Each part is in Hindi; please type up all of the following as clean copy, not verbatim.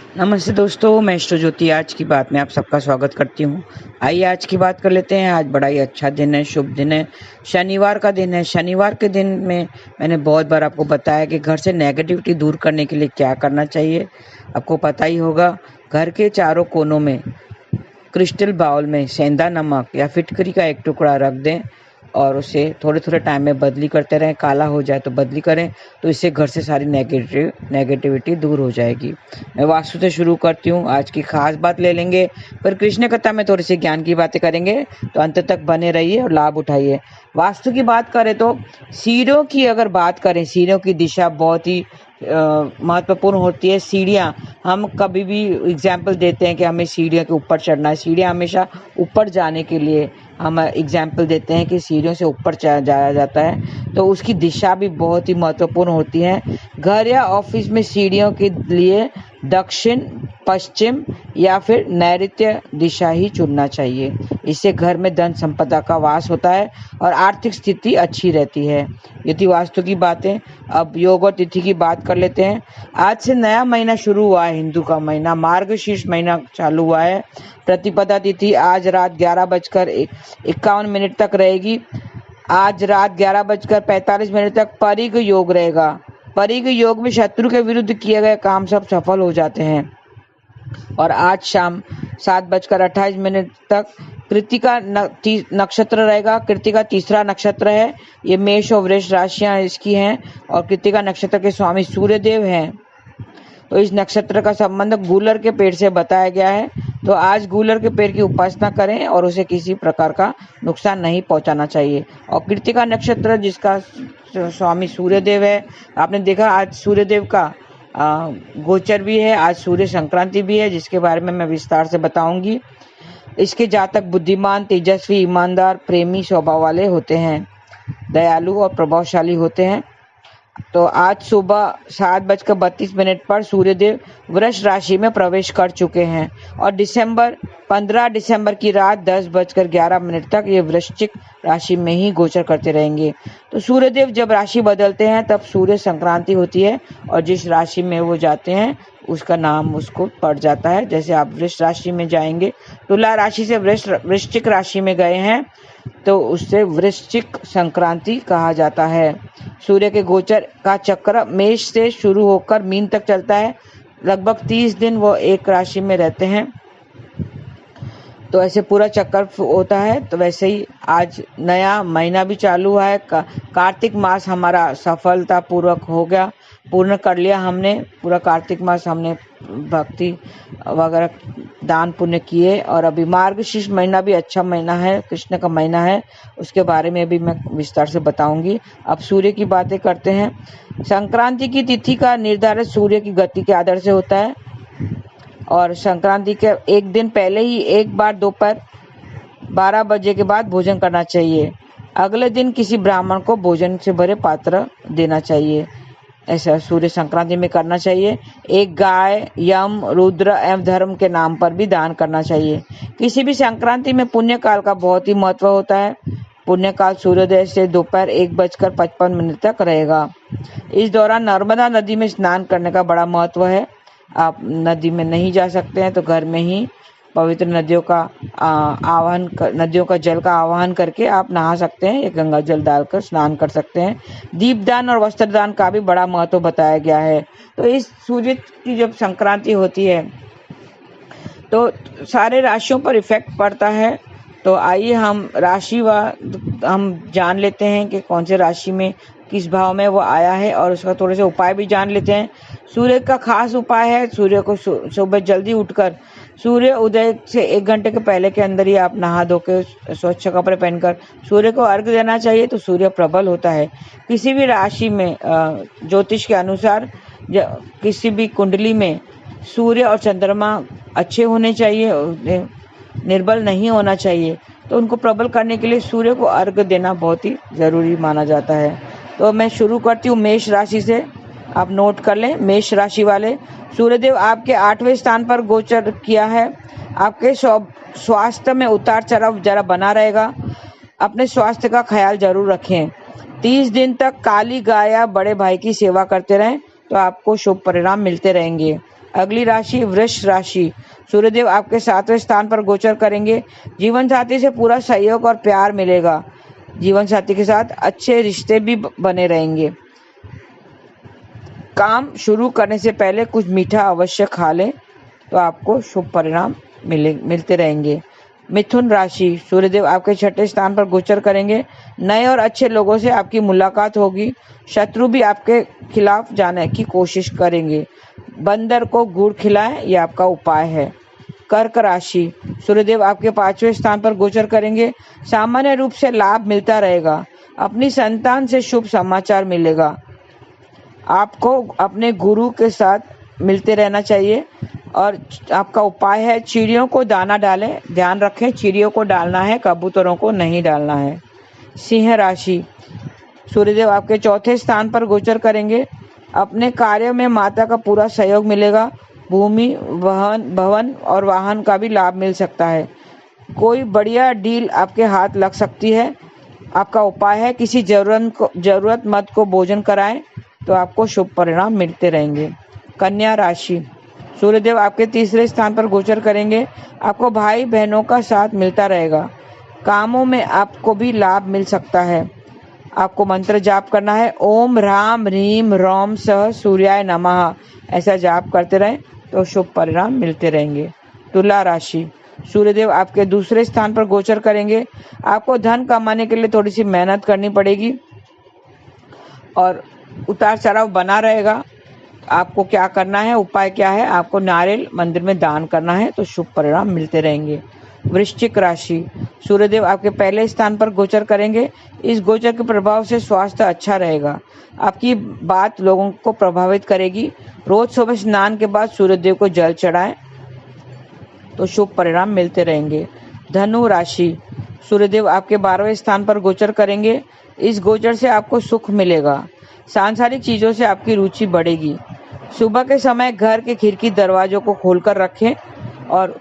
नमस्ते दोस्तों, मैं इष्ट ज्योति आज की बात में आप सबका स्वागत करती हूँ। आइए आज की बात कर लेते हैं। आज बड़ा ही अच्छा दिन है, शुभ दिन है, शनिवार का दिन है। शनिवार के दिन में मैंने बहुत बार आपको बताया कि घर से नेगेटिविटी दूर करने के लिए क्या करना चाहिए। आपको पता ही होगा, घर के चारों कोनों में क्रिस्टल बाउल में सेंधा नमक या फिटकरी का एक टुकड़ा रख दें और उसे थोड़े थोड़े टाइम में बदली करते रहें। काला हो जाए तो बदली करें, तो इससे घर से सारी नेगेटिविटी दूर हो जाएगी। मैं वास्तु से शुरू करती हूँ। आज की खास बात ले लेंगे, पर कृष्ण कथा में थोड़ी सी ज्ञान की बातें करेंगे, तो अंत तक बने रहिए और लाभ उठाइए। वास्तु की बात करें तो सीढ़ियों की अगर बात करें, सीढ़ियों की दिशा बहुत ही महत्वपूर्ण होती है। सीढ़ियाँ, हम कभी भी एग्जाम्पल देते हैं कि हमें सीढ़ियों के ऊपर चढ़ना है। सीढ़ियाँ हमेशा ऊपर जाने के लिए हम एग्जाम्पल देते हैं कि सीढ़ियों से ऊपर जाया जाता है, तो उसकी दिशा भी बहुत ही महत्वपूर्ण होती है। घर या ऑफिस में सीढ़ियों के लिए दक्षिण, पश्चिम या फिर नैऋत्य दिशा ही चुनना चाहिए। इससे घर में धन संपदा का वास होता है और आर्थिक स्थिति अच्छी रहती है। ये थी वास्तु की बातें। अब योग और तिथि की बात कर लेते हैं। आज से नया महीना शुरू हुआ है, हिंदू का महीना मार्गशीर्ष महीना चालू हुआ है। प्रतिपदा तिथि आज रात 11:51 तक रहेगी। आज रात 11:45 तक परिग योग रहेगा। परिग योग में शत्रु के विरुद्ध किए गए काम सब सफल हो जाते हैं। और आज शाम 7:28 तक कृतिका नक्षत्र रहेगा। कृतिका तीसरा नक्षत्र है। ये मेष और वृष राशियां इसकी हैं और कृतिका नक्षत्र के स्वामी सूर्यदेव हैं। तो इस नक्षत्र का संबंध गूलर के पेड़ से बताया गया है। तो आज गूलर के पेड़ की उपासना करें और उसे किसी प्रकार का नुकसान नहीं पहुंचाना चाहिए। और कृतिका नक्षत्र जिसका स्वामी सूर्यदेव है, आपने देखा आज सूर्यदेव का गोचर भी है, आज सूर्य संक्रांति भी है, जिसके बारे में मैं विस्तार से बताऊंगी। इसके जातक बुद्धिमान, तेजस्वी, ईमानदार, प्रेमी स्वभाव वाले होते हैं, दयालु और प्रभावशाली होते हैं। तो आज सुबह 7:32 पर सूर्यदेव वृष राशि में प्रवेश कर चुके हैं और 15 दिसंबर की रात 10:11 तक ये वृश्चिक राशि में ही गोचर करते रहेंगे। तो सूर्यदेव जब राशि बदलते हैं तब सूर्य संक्रांति होती है और जिस राशि में वो जाते हैं उसका नाम उसको पड़ जाता है। जैसे आप वृष राशि में जाएंगे, तुला राशि से वृश्चिक राशि में गए हैं तो उससे वृश्चिक संक्रांति कहा जाता है। सूर्य के गोचर का चक्र मेष से शुरू होकर मीन तक चलता है। लगभग 30 दिन वो एक राशि में रहते हैं, तो ऐसे पूरा चक्कर होता है। तो वैसे ही आज नया महीना भी चालू हुआ है। कार्तिक मास हमारा सफलता पूर्वक हो गया, पूर्ण कर लिया हमने। पूरा कार्तिक मास हमने भक्ति वगैरह दान पुण्य किए। और अभी मार्गशीर्ष महीना भी अच्छा महीना है, कृष्ण का महीना है, उसके बारे में भी मैं विस्तार से बताऊंगी। अब सूर्य की बातें करते हैं। संक्रांति की तिथि का निर्धारण सूर्य की गति के आधार से होता है और संक्रांति के एक दिन पहले ही एक बार दोपहर 12 बजे के बाद भोजन करना चाहिए। अगले दिन किसी ब्राह्मण को भोजन से भरे पात्र देना चाहिए। ऐसा सूर्य संक्रांति में करना चाहिए। एक गाय यम, रुद्र एवं धर्म के नाम पर भी दान करना चाहिए। किसी भी संक्रांति में पुण्य काल का बहुत ही महत्व होता है। पुण्य काल सूर्योदय से दोपहर 1:55 तक रहेगा। इस दौरान नर्मदा नदी में स्नान करने का बड़ा महत्व है। आप नदी में नहीं जा सकते हैं तो घर में ही पवित्र नदियों का जल का आवाहन करके आप नहा सकते हैं या गंगा जल डालकर स्नान कर सकते हैं। दीपदान और वस्त्रदान का भी बड़ा महत्व बताया गया है। तो इस सूर्य की जब संक्रांति होती है तो सारे राशियों पर इफेक्ट पड़ता है। तो आइए हम हम जान लेते हैं कि कौन से राशि में किस भाव में वो आया है और उसका थोड़े से उपाय भी जान लेते हैं। सूर्य का खास उपाय है, सूर्य को सुबह जल्दी उठकर सूर्य उदय से 1 घंटे के पहले के अंदर ही आप नहा धो के स्वच्छ कपड़े पहनकर सूर्य को अर्घ्य देना चाहिए, तो सूर्य प्रबल होता है। किसी भी राशि में ज्योतिष के अनुसार किसी भी कुंडली में सूर्य और चंद्रमा अच्छे होने चाहिए, निर्बल नहीं होना चाहिए। तो उनको प्रबल करने के लिए सूर्य को अर्घ्य देना बहुत ही जरूरी माना जाता है। तो मैं शुरू करती हूँ मेष राशि से। आप नोट कर लें, मेष राशि वाले, सूर्यदेव आपके 8वें स्थान पर गोचर किया है। आपके स्वास्थ्य में उतार चढ़ाव जरा बना रहेगा। अपने स्वास्थ्य का ख्याल जरूर रखें। 30 दिन तक काली गाय या बड़े भाई की सेवा करते रहें तो आपको शुभ परिणाम मिलते रहेंगे। अगली राशि वृष राशि। सूर्यदेव आपके 7वें स्थान पर गोचर करेंगे। जीवन साथी से पूरा सहयोग और प्यार मिलेगा। जीवन साथी के साथ अच्छे रिश्ते भी बने रहेंगे। काम शुरू करने से पहले कुछ मीठा अवश्य खा लें तो आपको शुभ परिणाम मिलते रहेंगे। मिथुन राशि। सूर्यदेव आपके 6ठे स्थान पर गोचर करेंगे। नए और अच्छे लोगों से आपकी मुलाकात होगी। शत्रु भी आपके खिलाफ जाने की कोशिश करेंगे। बंदर को गुड़ खिलाएं, यह आपका उपाय है। कर्क राशि। सूर्यदेव आपके 5वें स्थान पर गोचर करेंगे। सामान्य रूप से लाभ मिलता रहेगा। अपनी संतान से शुभ समाचार मिलेगा। आपको अपने गुरु के साथ मिलते रहना चाहिए और आपका उपाय है चिड़ियों को दाना डालें। ध्यान रखें, चिड़ियों को डालना है, कबूतरों को नहीं डालना है। सिंह राशि। सूर्यदेव आपके 4थे स्थान पर गोचर करेंगे। अपने कार्य में माता का पूरा सहयोग मिलेगा। भूमि, भवन और वाहन का भी लाभ मिल सकता है। कोई बढ़िया डील आपके हाथ लग सकती है। आपका उपाय है किसी जरूरतमंद को भोजन कराएं तो आपको शुभ परिणाम मिलते रहेंगे। कन्या राशि। सूर्यदेव आपके 3रे स्थान पर गोचर करेंगे। आपको भाई बहनों का साथ मिलता रहेगा। कामों में आपको भी लाभ मिल सकता है। आपको मंत्र जाप करना है। ओम ह्राम ह्रीम रौम सह सूर्याय नमः, ऐसा जाप करते रहें तो शुभ परिणाम मिलते रहेंगे। तुला राशि। सूर्यदेव आपके 2रे स्थान पर गोचर करेंगे। आपको धन कमाने के लिए थोड़ी सी मेहनत करनी पड़ेगी और उतार चढ़ाव बना रहेगा। आपको क्या करना है, उपाय क्या है, आपको नारियल मंदिर में दान करना है तो शुभ परिणाम मिलते रहेंगे। वृश्चिक राशि। सूर्यदेव आपके 1ले स्थान पर गोचर करेंगे। इस गोचर के प्रभाव से स्वास्थ्य अच्छा रहेगा। आपकी बात लोगों को प्रभावित करेगी। रोज सुबह स्नान के बाद सूर्यदेव को जल चढ़ाएं तो शुभ परिणाम मिलते रहेंगे। धनु राशि। सूर्यदेव आपके 12वें स्थान पर गोचर करेंगे। इस गोचर से आपको सुख मिलेगा। सांसारिक चीजों से आपकी रुचि बढ़ेगी। सुबह के समय घर के खिड़की दरवाजों को खोलकर रखें और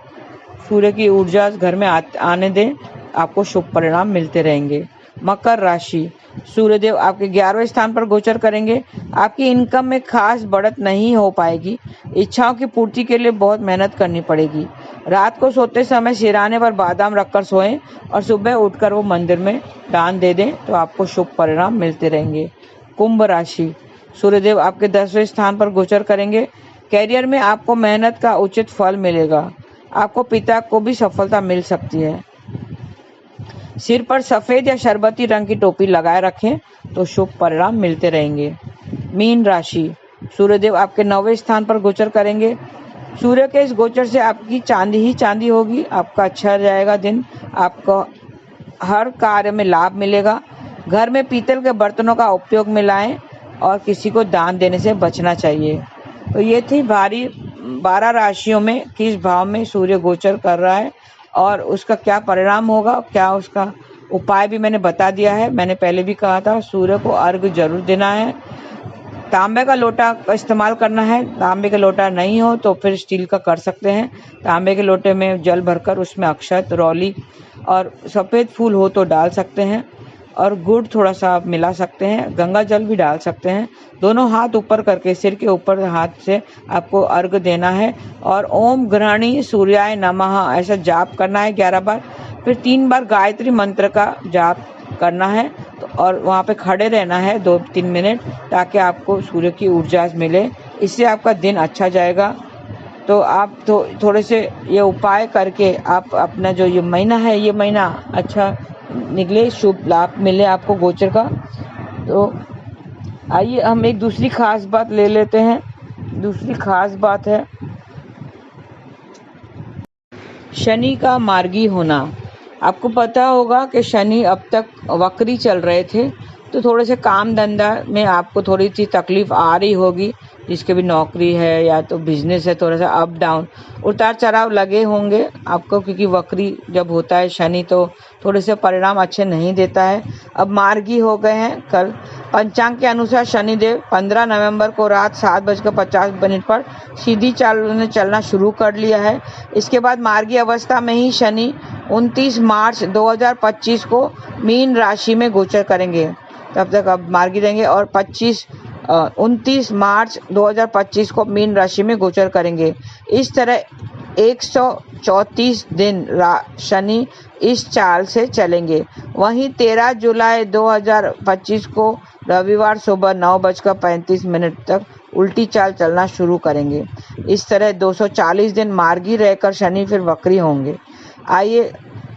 सूर्य की ऊर्जा घर में आने दें, आपको शुभ परिणाम मिलते रहेंगे। मकर राशि। सूर्यदेव आपके 11वें स्थान पर गोचर करेंगे। आपकी इनकम में खास बढ़त नहीं हो पाएगी। इच्छाओं की पूर्ति के लिए बहुत मेहनत करनी पड़ेगी। रात को सोते समय सिरहाने पर बादाम रखकर सोएं और सुबह उठकर वो मंदिर में दान दे दें तो आपको शुभ परिणाम मिलते रहेंगे। कुंभ राशि। सूर्यदेव आपके 10वें स्थान पर गोचर करेंगे। कैरियर में आपको मेहनत का उचित फल मिलेगा। आपको पिता को भी सफलता मिल सकती है। सिर पर सफेद या शरबती रंग की टोपी लगाए रखें तो शुभ परिणाम मिलते रहेंगे। मीन राशि। सूर्यदेव आपके 9वें स्थान पर गोचर करेंगे। सूर्य के इस गोचर से आपकी चांदी ही चांदी होगी। आपका अच्छा जाएगा दिन। आपको हर कार्य में लाभ मिलेगा। घर में पीतल के बर्तनों का उपयोग में लाएं और किसी को दान देने से बचना चाहिए। तो ये थी 12 राशियों में किस भाव में सूर्य गोचर कर रहा है और उसका क्या परिणाम होगा, क्या उसका उपाय भी मैंने बता दिया है। मैंने पहले भी कहा था सूर्य को अर्घ्य जरूर देना है। तांबे का लोटा का इस्तेमाल करना है। तांबे का लोटा नहीं हो तो फिर स्टील का कर सकते हैं। तांबे के लोटे में जल भरकर उसमें अक्षत, रौली और सफ़ेद फूल हो तो डाल सकते हैं और गुड़ थोड़ा सा आप मिला सकते हैं। गंगा जल भी डाल सकते हैं। दोनों हाथ ऊपर करके सिर के ऊपर हाथ से आपको अर्घ्य देना है और ओम ग्रहणी सूर्याय नमः ऐसा जाप करना है 11 बार। फिर 3 बार गायत्री मंत्र का जाप करना है तो और वहाँ पे खड़े रहना है 2-3 मिनट ताकि आपको सूर्य की ऊर्जा मिले। इससे आपका दिन अच्छा जाएगा। तो आप तो थोड़े से ये उपाय करके आप अपना जो ये महीना है, ये महीना अच्छा निकले, शुभ लाभ मिले आपको गोचर का। तो आइए हम एक दूसरी खास बात ले लेते हैं। दूसरी खास बात है शनि का मार्गी होना। आपको पता होगा कि शनि अब तक वक्री चल रहे थे तो थोड़े से काम धंधा में आपको थोड़ी सी तकलीफ आ रही होगी। जिसके भी नौकरी है या तो बिजनेस है, थोड़ा सा अप डाउन उतार चढ़ाव लगे होंगे आपको, क्योंकि वक्री जब होता है शनि तो थोड़े से परिणाम अच्छे नहीं देता है। अब मार्गी हो गए हैं। कल पंचांग के अनुसार शनिदेव 15 नवंबर को रात 7:50 पर सीधी चाल में चलना शुरू कर लिया है। इसके बाद मार्गी अवस्था में ही शनि 29 मार्च 2025 को मीन राशि में गोचर करेंगे। तब तक अब मार्गी रहेंगे और 25 29 मार्च 2025 को मीन राशि में गोचर करेंगे। इस तरह 134 दिन शनि इस चाल से चलेंगे। वहीं 13 जुलाई 2025 को रविवार सुबह 9:35 तक उल्टी चाल चलना शुरू करेंगे। इस तरह 240 दिन मार्गी रहकर शनि फिर वक्री होंगे। आइए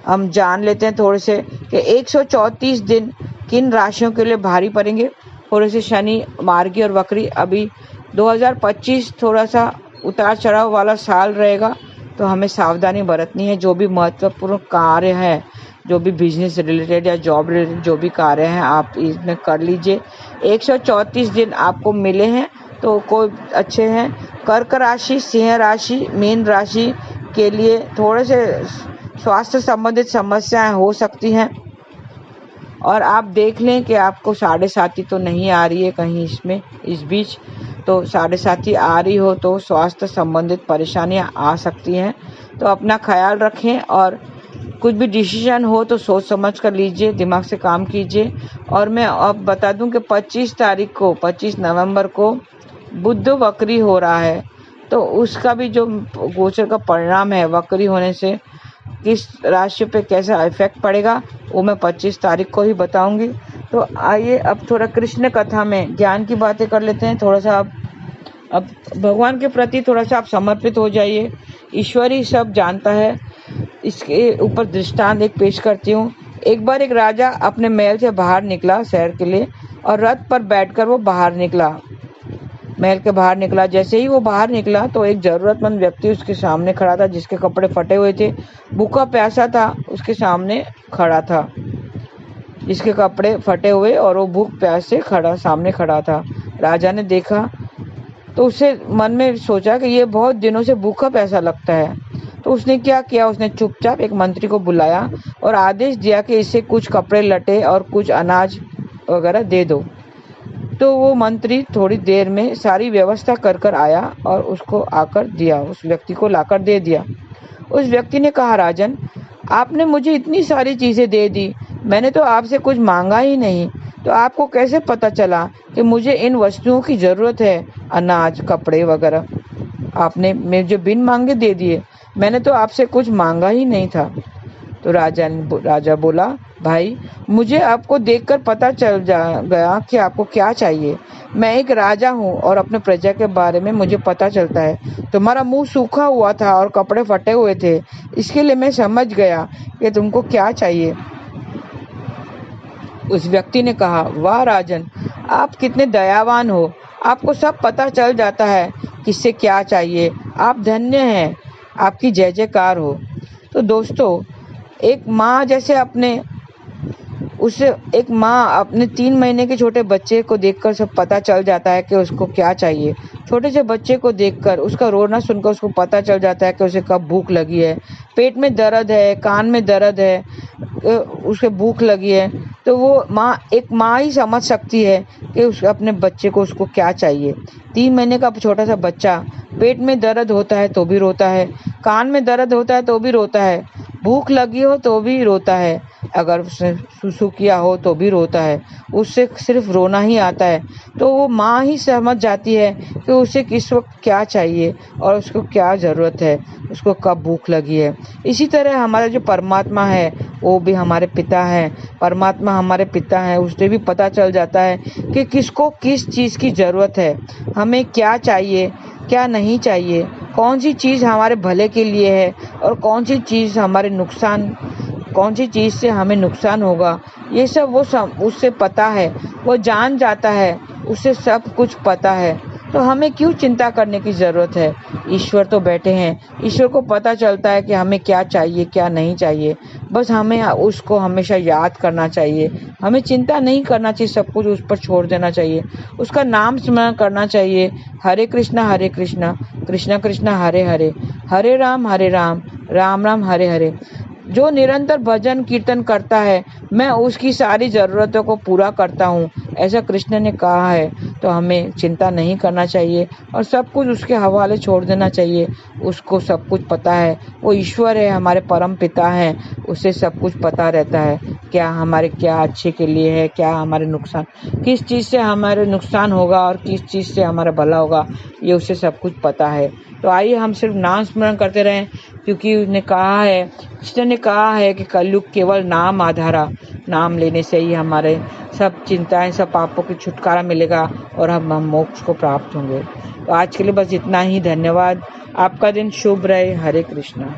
हम जान लेते हैं थोड़े से कि 134 दिन किन राशियों के लिए भारी पड़ेंगे। थोड़े से शनि मार्गी और वक्री। अभी 2025 थोड़ा सा उतार चढ़ाव वाला साल रहेगा, तो हमें सावधानी बरतनी है। जो भी महत्वपूर्ण कार्य है, जो भी बिजनेस रिलेटेड या जॉब रिलेटेड जो भी कार्य हैं, आप इसमें कर लीजिए। 134 दिन आपको मिले हैं तो कोई अच्छे हैं। कर्क राशि, सिंह राशि, मीन राशि के लिए थोड़े से स्वास्थ्य संबंधित समस्याएं हो सकती हैं, और आप देख लें कि आपको 7.5 तो नहीं आ रही है कहीं इसमें इस बीच, तो 7.5 आ रही हो तो स्वास्थ्य संबंधित परेशानियां आ सकती हैं। तो अपना ख्याल रखें और कुछ भी डिसीजन हो तो सोच समझ कर लीजिए, दिमाग से काम कीजिए। और मैं अब बता दूं कि 25 नवंबर को बुध वक्री हो रहा है, तो उसका भी जो गोचर का परिणाम है वक्री होने से किस राशि पे कैसा इफेक्ट पड़ेगा वो मैं 25 तारीख को ही बताऊंगी। तो आइए अब थोड़ा कृष्ण कथा में ज्ञान की बातें कर लेते हैं। थोड़ा सा अब भगवान के प्रति थोड़ा सा आप समर्पित हो जाइए। ईश्वर ही सब जानता है। इसके ऊपर दृष्टांत एक पेश करती हूँ। एक बार एक राजा अपने महल से बाहर निकला सैर के लिए, और रथ पर बैठकर वो बाहर निकला, महल के बाहर निकला। जैसे ही वो बाहर निकला तो एक जरूरतमंद व्यक्ति उसके सामने खड़ा था, जिसके कपड़े फटे हुए थे, भूखा प्यासा था, उसके सामने खड़ा था, जिसके कपड़े फटे हुए और वो भूख प्यास से सामने खड़ा था। राजा ने देखा तो उसे मन में सोचा कि ये बहुत दिनों से भूखा प्यासा लगता है। तो उसने क्या किया, उसने चुपचाप एक मंत्री को बुलाया और आदेश दिया कि इसे कुछ कपड़े लटे और कुछ अनाज वगैरह दे दो। तो वो मंत्री थोड़ी देर में सारी व्यवस्था कर आया और उसको आकर दिया, उस व्यक्ति को लाकर दे दिया। उस व्यक्ति ने कहा, राजन, आपने मुझे इतनी सारी चीजें दे दी, मैंने तो आपसे कुछ मांगा ही नहीं, तो आपको कैसे पता चला कि मुझे इन वस्तुओं की जरूरत है, अनाज कपड़े वगैरह? आपने मुझे बिन मांगे दे दिए, मैंने तो आपसे कुछ मांगा ही नहीं था। तो राजा बोला, भाई, मुझे आपको देखकर पता चल गया कि आपको क्या चाहिए। मैं एक राजा हूँ और अपने प्रजा के बारे में मुझे पता चलता है। तुम्हारा मुंह सूखा हुआ था और कपड़े फटे हुए थे, इसके लिए मैं समझ गया कि तुमको क्या चाहिए। उस व्यक्ति ने कहा, वाह राजन, आप कितने दयावान हो, आपको सब पता चल जाता है किससे क्या चाहिए। आप धन्य हैं, आपकी जय जयकार हो। तो दोस्तों, एक माँ अपने 3 महीने के छोटे बच्चे को देखकर सब पता चल जाता है कि उसको क्या चाहिए। छोटे से बच्चे को देखकर, उसका रोना सुनकर उसको पता चल जाता है कि उसे कब भूख लगी है, पेट में दर्द है, कान में दर्द है, उसे भूख लगी है। तो वो एक माँ ही समझ सकती है कि उसके अपने बच्चे को उसको क्या चाहिए। 3 महीने का छोटा सा बच्चा, पेट में दर्द होता है तो भी रोता है, कान में दर्द होता है तो भी रोता है, भूख लगी हो तो भी रोता है, अगर उसने सुसु किया हो तो भी रोता है, उससे सिर्फ रोना ही आता है। तो वो माँ ही समझ जाती है कि उसे किस वक्त क्या चाहिए और उसको क्या ज़रूरत है, उसको कब भूख लगी है। इसी तरह हमारा जो परमात्मा है वो भी हमारे पिता हैं। परमात्मा हमारे पिता हैं, उससे भी पता चल जाता है कि किसको किस चीज़ की ज़रूरत है, हमें क्या चाहिए क्या नहीं चाहिए, कौन सी चीज़ हमारे भले के लिए है और कौन सी चीज़ से हमें नुकसान होगा। ये सब उससे पता है, वो जान जाता है, उसे सब कुछ पता है। तो हमें क्यों चिंता करने की ज़रूरत है? ईश्वर तो बैठे हैं, ईश्वर को पता चलता है कि हमें क्या चाहिए क्या नहीं चाहिए। बस हमें उसको हमेशा याद करना चाहिए, हमें चिंता नहीं करना चाहिए, सब कुछ उस पर छोड़ देना चाहिए, उसका नाम स्मरण करना चाहिए। हरे कृष्णा कृष्णा कृष्णा हरे हरे, हरे राम राम राम हरे हरे। जो निरंतर भजन कीर्तन करता है, मैं उसकी सारी ज़रूरतों को पूरा करता हूँ, ऐसा कृष्ण ने कहा है। तो हमें चिंता नहीं करना चाहिए और सब कुछ उसके हवाले छोड़ देना चाहिए। उसको सब कुछ पता है, वो ईश्वर है, हमारे परम पिता हैं, उसे सब कुछ पता रहता है क्या हमारे क्या अच्छे के लिए है, क्या हमारे नुकसान, किस चीज़ से हमारे नुकसान होगा और किस चीज़ से हमारा भला होगा, ये उसे सब कुछ पता है। तो आइए हम सिर्फ नाम स्मरण करते रहें, क्योंकि उसने कहा है, कृष्ण ने कहा है कि कलयुग केवल नाम आधारा, नाम लेने से ही हमारे सब चिंताएं, सब पापों की छुटकारा मिलेगा और हम मोक्ष को प्राप्त होंगे। तो आज के लिए बस इतना ही। धन्यवाद। आपका दिन शुभ रहे। हरे कृष्णा।